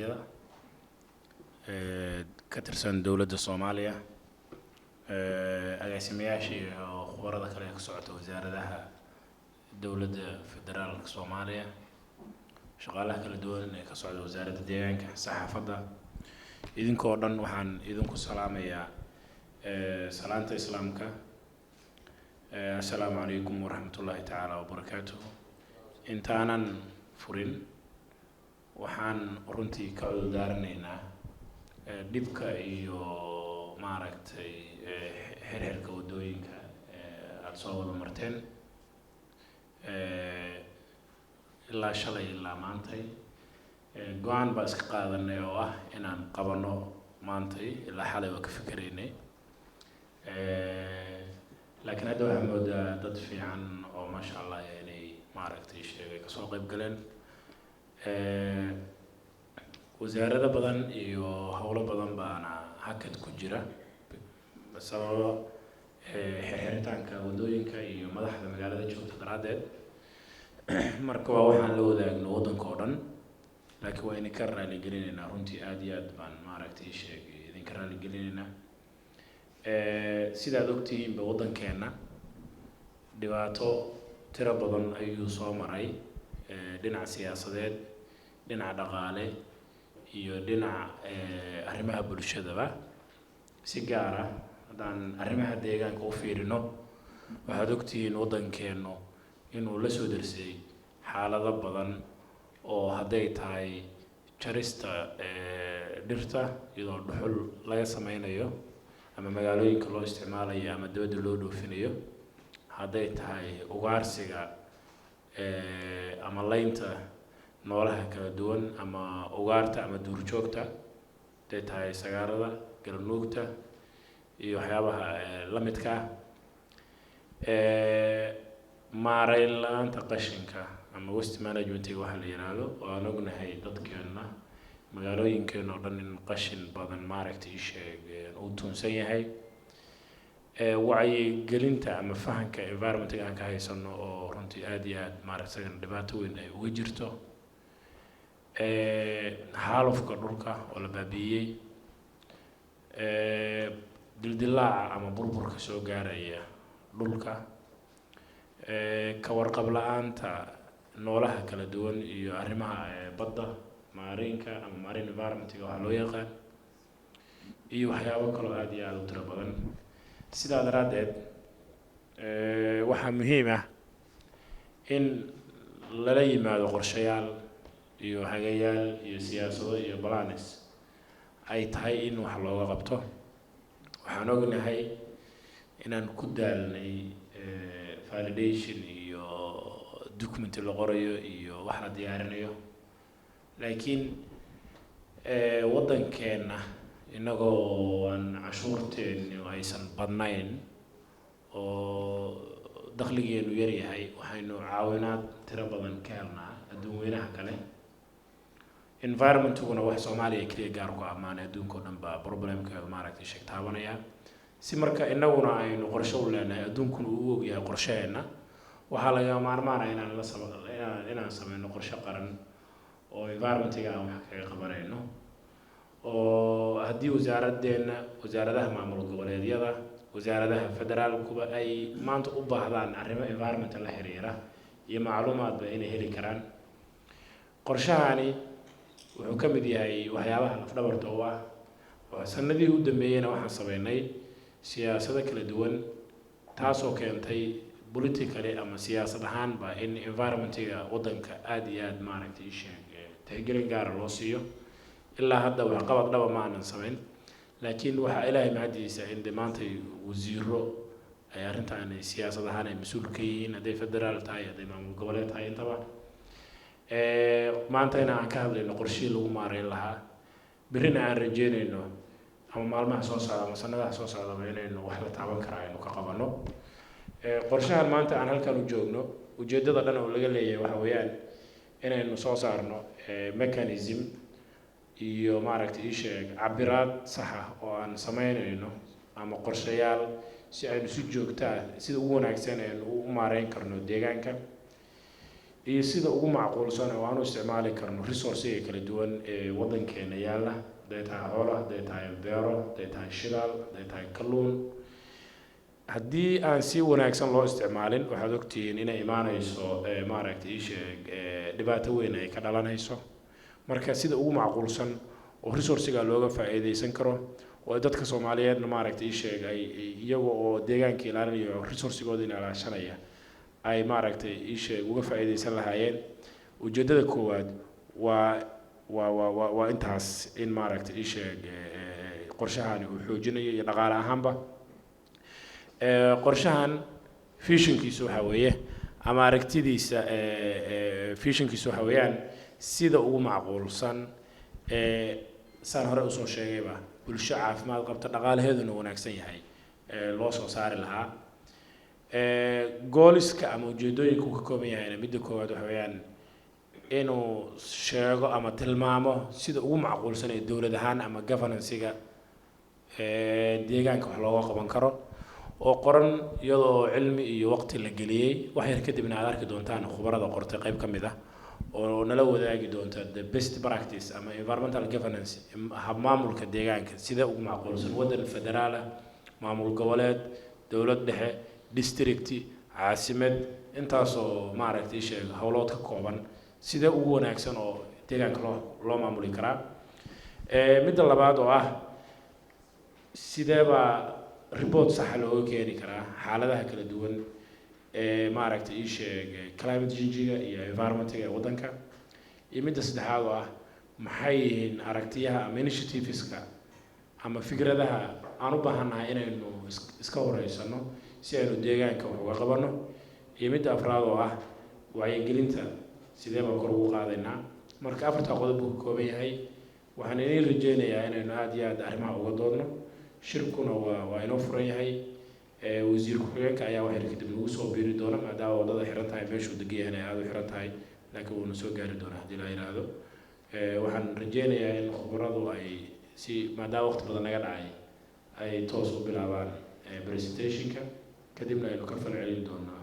goboleedyada ka tirsan dowladda Soomaaliya agaasimayaasha iyo khubarada kale ee ka socota wasaaradaha dowladda federaalka Soomaaliya shaqaalaha kala duwan ee ka socda wasaaradda deegaanka saxaafadda idinkoo dhan waxaan idinku salaamayaa salaanta islaamka assalaamu calaykum waraxmatullaahi tacaala wabarakaatuh intaanan furin waxaan runtii ka cudurdaaranaynaa dhibka iyo maaragtay xirxirka wadooyinka aad soo wada marteen ilaa shalay ilaa maantay go-aan baa iska qaadanay oo ah inaan qabano maantay ilaa xalay waa ka fikiraynay laakiin hadda waxaa moodaa dad fiican oo maasha allah inay maaragtay sheegay kasoo qayb galeen wasaarado badan iyo howlo badan baana hakad ku jira sababo xirxiritaanka wadooyinka iyo madaxda magaalada joogta daraaddeed marka waa waxaan la wadaagno waddanka oo dhan laakiin waa idinka raali gelinaynaa runtii aad iyo aad baan maaragtay sheegay idinka raali gelinaynaa sidaad ogtihiinba waddankeena dhibaato tiro badan ayuu soo maray dhinaca siyaasadeed dhinaca dhaqaale iyo dhinaca arrimaha bulshadaba si gaar ah haddaan arrimaha deegaanka u fiirino waxaad ogtihiin waddankeenu inuu la soo dersay xaalado badan oo hadday tahay jarista dhirta iyadoo dhuxul laga sameynayo ama magaalooyinka loo isticmaalayo ama dibadda loo dhoofinayo hadday tahay ugaarsiga ama laynta noolaha kala duwan ama ugaarta ama duurjoogta hadday tahay sagaarada galnuugta iyo waxyaabaha la midka maareyn la-aanta qashinka ama waste managementiga waxa la yiraahdo oo aan ognahay dadkeena magaalooyinkeena oo dhan in qashin badan maaragtay sheegeen uu tuunsan yahay wacyigelinta ama fahanka environmentiga aan ka haysano oo runtii aad iyo aad maaragtay dhibaato weyn ay uga jirto xaalufka dhulka oo la baabi'iyey dildilaaca ama burburka soo gaaraya dhulka ka warqab la-aanta noolaha kala duwan iyo arrimaha badda maariinka ama marine environmentiga waxaa loo yaqaan iyo waxyaabo kaloo aad iyo aad u tiro badan sidaa daraaddeed waxaa muhiim ah in lala yimaado qorshayaal iyo hagayaal iyo siyaasado iyo balaanis ay tahay in wax looga qabto waxaan ognahay inaan ku daalnay validation iyo document la qorayo iyo wax la diyaarinayo laakiin waddankeena inagoo aan cashuurteenu aysan badnayn oo dakhligeenu yar yahay waxaynu caawinaad tiro badan ka helnaa adduun weynaha kale environmentiguna wax Soomaaliya kaliya gaar ku amaanay adduunka oo dhan baa problemkeeda maaragtay sheegtaabanaya si marka inaguna aynu qorshe u leenahay adduunkuna uu og yahay qorsheena waxaa laga maarmaan inaan sameyno qorshe qaran oo environmentiga aan wax kaga qabanayno oo haddii wasaaradaha maamul goboleedyada wasaaradaha federaalkuba ay maanta u baahdaan arrimo environment la xiriira iyo macluumaadba inay heli karaan qorshahani wuxuu ka mid yahay waxyaabaha lafdhabarta u ah sanadihii u dambeeyayna waxaan sameynay siyaasado kala duwan taasoo keentay politically ama siyaasad ahaanba in environmentiga waddanka aad iyo aad maaragtay tixgelin gaara loo siiyo ilaa hadda wax qabad dhaba ma aanan samayn laakiin waxaa ilaahay mahadiisa in maanta wasiiro ay arrintan siyaasad ahaan ay mas'uul ka yihiin hadday federaal tahay hadday maamul goboleed tahay intaba maanta aan ka hadlayno qorshihii lagu maareyn lahaa birina aan rajeynayno ama maalmaha soo socda ama sanadaha soo socda inaynu wax la taaban kara aynu ka qabano qorshahan maanta aan halkan u joogno ujeedada dhan oo laga leeyahay waxa weeyaan inaynu soo saarno mechanism iyo maaragtay cabiraad sax ah oo aan sameynayno ama qorshayaal si aynu si joogto ah sida ugu wanaagsan aynu u maareyn karno deegaanka iyo sida ugu macquulsan oo aanu isticmaali karno resource kala duwan ee wadankeena yaala haday tahay xoolo haday tahay beero haday tahay shidaal haday tahay kalluun haddii aan si wanaagsan loo isticmaalin waxaad ogtihiin inay imaanayso maaragtay dhibaato weyn ay ka dhalanayso marka sida ugu macquulsan oo resource-ga looga faa'iideysan karo oo dadka Soomaaliyeedna maaragtay ay iyaga oo deegaanka ilaalinayo resource-gooda ilaashanaya ay maaragtay uga faa'iideysan lahaayeen ujeedada koowaad waa intaas in maaragtay qorshahan uu xoojinayo iyo dhaqaale ahaanba qorshahan visionkiisu waxa weeye ama aragtidiisa visionkiisu waxa weeyaan sida ugu macquulsan saan hore usoo sheegayba bulsho caafimaad qabta dhaqaalaheeduna wanaagsan yahay loo soo saari lahaa gooliska ama ujeedooyinka uu ka kooban yahayna midda koowaad waxa weeyaan inuu sheego ama tilmaamo sida ugu macquulsan ee dowlad ahaan ama governance-ga deegaanka wax looga qaban karo oo qoran iyadoo cilmi iyo waqti la geliyay wax yar kadibna aad arki doontaan khubarada qortay qayb ka mid ah oo nala wadaagi doonta the best practice ama environmental governance maamulka deegaanka sida ugu macquulsan wadan federaal ah maamul goboleed dowlad dhexe district caasimad intaasoo maaragtay hawlood ka kooban sida ugu wanaagsan oo deegaanka loo maamuli karaa midda labaad oo ah sideeba report sax looga keeni karaa xaaladaha kala duwan maaragtay climate change-ga iyo environment-ga wadanka iyo midda saddexaad oo ah maxay yihiin aragtiyaha ama initiatives-ka ama fikradaha aan u baahanahay inaynu iska horeysano si aynu deegaanka wax uga qabano iyo midda afraad oo ah wacyigelinta sidee baan kor ugu qaadaynaa marka afarta qodob uu ka kooban yahay waxaan idin rajeynayaa inaynu aad iyo aad arrimaha uga doodno shirkuna waa inoo furan yahay wasiir ku-xigeenka ayaa wax yar kadib nagu soo biiri doona maadaama wadada xiran tahay meeshuu degan yahayna aad u xiran tahay laakiin wuuna soo gaari doonaa haddii la yidhaahdo waxaan rajeynayaa in khubaradu ay si maadaama waqti badan naga dhacay ay toos u bilaabaan presentationka kadibna aynu ka falcelin doonaa